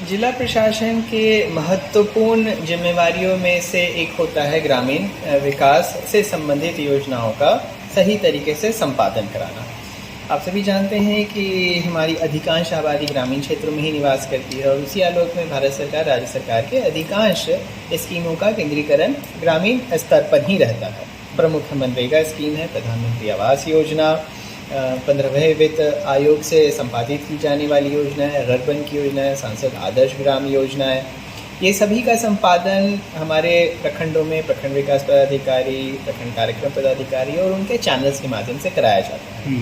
जिला प्रशासन के महत्वपूर्ण जिम्मेवारियों में से एक होता है ग्रामीण विकास से संबंधित योजनाओं का सही तरीके से संपादन कराना। आप सभी जानते हैं कि हमारी अधिकांश आबादी ग्रामीण क्षेत्रों में ही निवास करती है और उसी आलोक में भारत सरकार, राज्य सरकार के अधिकांश स्कीमों का केंद्रीकरण ग्रामीण स्तर पर ही रहता है। प्रमुख मनरेगा स्कीम है, प्रधानमंत्री आवास योजना, 15वें वित्त आयोग से संपादित की जाने वाली योजना है, अर्बन की योजना है, सांसद आदर्श ग्राम योजना है। ये सभी का संपादन हमारे प्रखंडों में प्रखंड विकास पदाधिकारी, प्रखंड कार्यक्रम पदाधिकारी और उनके चैनल्स के माध्यम से कराया जाता है।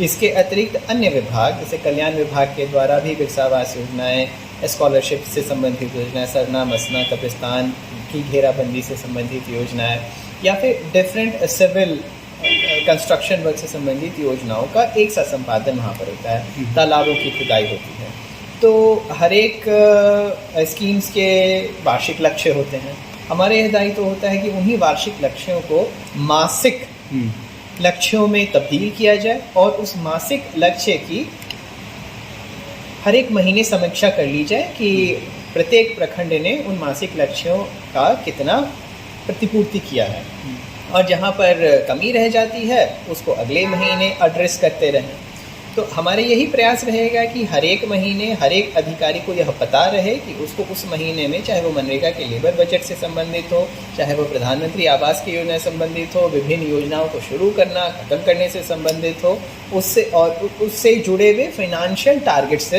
इसके अतिरिक्त अन्य विभाग जैसे कल्याण विभाग के द्वारा भी वृक्षावास योजनाएं, स्कॉलरशिप से संबंधित योजनाएं, सरना मसना कब्रिस्तान की घेराबंदी से संबंधित योजनाएं या फिर डिफरेंट सिविल कंस्ट्रक्शन वर्क से संबंधित योजनाओं का एक साथ संपादन वहाँ पर होता है। तालाबों की खुदाई होती है। तो हर एक स्कीम्स के वार्षिक लक्ष्य होते हैं। हमारे यह दायित्व होता है कि उन्हीं वार्षिक लक्ष्यों को मासिक लक्ष्यों में तब्दील किया जाए और उस मासिक लक्ष्य की हर एक महीने समीक्षा कर ली जाए कि प्रत्येक प्रखंड ने उन मासिक लक्ष्यों का कितना प्रतिपूर्ति किया है और जहाँ पर कमी रह जाती है उसको अगले महीने एड्रेस करते रहें। तो हमारे यही प्रयास रहेगा कि हर एक महीने हर एक अधिकारी को यह पता रहे कि उसको उस महीने में, चाहे वो मनरेगा के लेबर बजट से संबंधित हो, चाहे वो प्रधानमंत्री आवास की योजना से संबंधित हो, विभिन्न योजनाओं को शुरू करना खत्म करने से संबंधित हो, उससे और उससे जुड़े हुए फाइनेंशियल टारगेट्स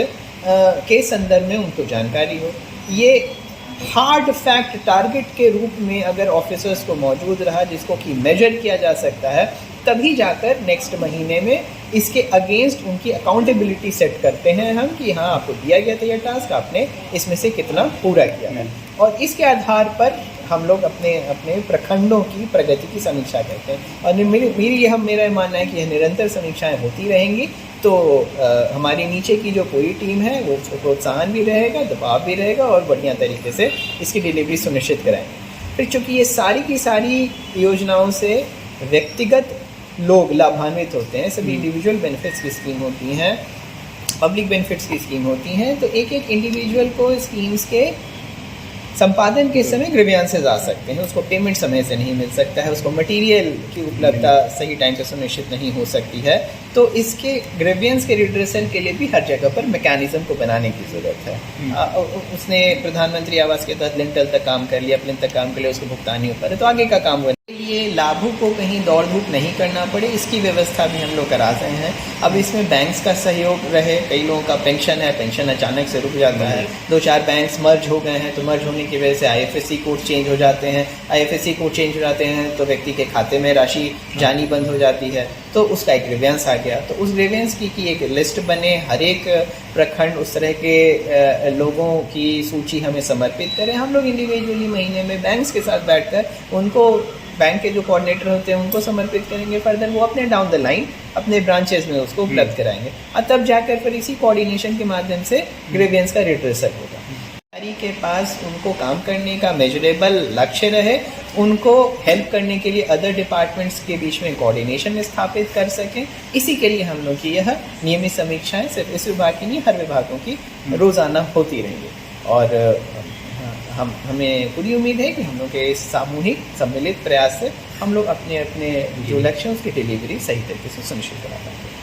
के संदर्भ में उनको जानकारी हो। ये हार्ड फैक्ट टारगेट के रूप में अगर ऑफिसर्स को मौजूद रहा जिसको कि मेजर किया जा सकता है, तभी जाकर नेक्स्ट महीने में इसके अगेंस्ट उनकी अकाउंटेबिलिटी सेट करते हैं हम कि हाँ आपको दिया गया था यह टास्क, आपने इसमें से कितना पूरा किया है। और इसके आधार पर हम लोग अपने प्रखंडों की प्रगति की समीक्षा करते हैं और मेरा मानना है कि यह निरंतर समीक्षाएं होती रहेंगी। तो हमारी नीचे की जो पूरी टीम है वो प्रोत्साहन भी रहेगा, दबाव भी रहेगा और बढ़िया तरीके से इसकी डिलीवरी सुनिश्चित कराएंगे। फिर चूँकि ये सारी की सारी योजनाओं से व्यक्तिगत लोग लाभान्वित होते हैं, सभी इंडिविजुअल बेनिफिट्स की स्कीम होती हैं, पब्लिक बेनिफिट्स की स्कीम होती हैं, तो एक एक इंडिविजुअल को स्कीम्स के संपादन के समय ग्रीवियंसेस आ सकते हैं, उसको पेमेंट समय से नहीं मिल सकता है, उसको मटेरियल की उपलब्धता सही टाइम पे सुनिश्चित नहीं हो सकती है। तो इसके ग्रीवियंस के रिड्रेसल के लिए भी हर जगह पर मैकेनिज्म को बनाने की ज़रूरत है। उसने प्रधानमंत्री आवास के तहत लिंटल तक काम कर लिया, प्लिंथ तक काम कर लिया, उसको भुगतान नहीं हो पा रहा, तो आगे का काम वो ये लाभों को कहीं दौड़ धूप नहीं करना पड़े, इसकी व्यवस्था भी हम लोग करा रहे हैं। अब इसमें बैंक्स का सहयोग रहे, कई लोगों का पेंशन है, पेंशन अचानक से रुक जाता है, 2-4 बैंक्स मर्ज हो गए हैं, तो मर्ज होने की वजह से IFSC कोड चेंज हो जाते हैं, IFSC कोड चेंज हो जाते हैं तो व्यक्ति के खाते में राशि जानी बंद हो जाती है, तो उसका एक ग्रीवियंस आ गया। तो उस ग्रीवियंस की एक लिस्ट बने, हर एक प्रखंड उस तरह के लोगों की सूची हमें समर्पित करें। हम लोग इंडिविजुअली महीने में बैंक्स के साथ बैठकर उनको, बैंक के जो कोऑर्डिनेटर होते हैं उनको समर्पित करेंगे, फर्दर वो अपने डाउन द लाइन अपने ब्रांचेस में उसको उपलब्ध कराएंगे और तब जाकर फिर इसी कोऑर्डिनेशन के माध्यम से ग्रीवियंस का रिड्रेसल होगा। अधिकारी के पास उनको काम करने का मेजरेबल लक्ष्य रहे, उनको हेल्प करने के लिए अदर डिपार्टमेंट्स के बीच में कोऑर्डिनेशन स्थापित कर सकें। इसी के लिए हम लोग की यह नियमित समीक्षाएं सिर्फ इस विभाग की नहीं, हर विभागों की रोज़ाना होती रहेंगी और हमें पूरी उम्मीद है कि हम लोग के इस सामूहिक सम्मिलित प्रयास से हम लोग अपने जो लक्ष्यों की डिलीवरी सही तरीके से सुनिश्चित करा पाएंगे।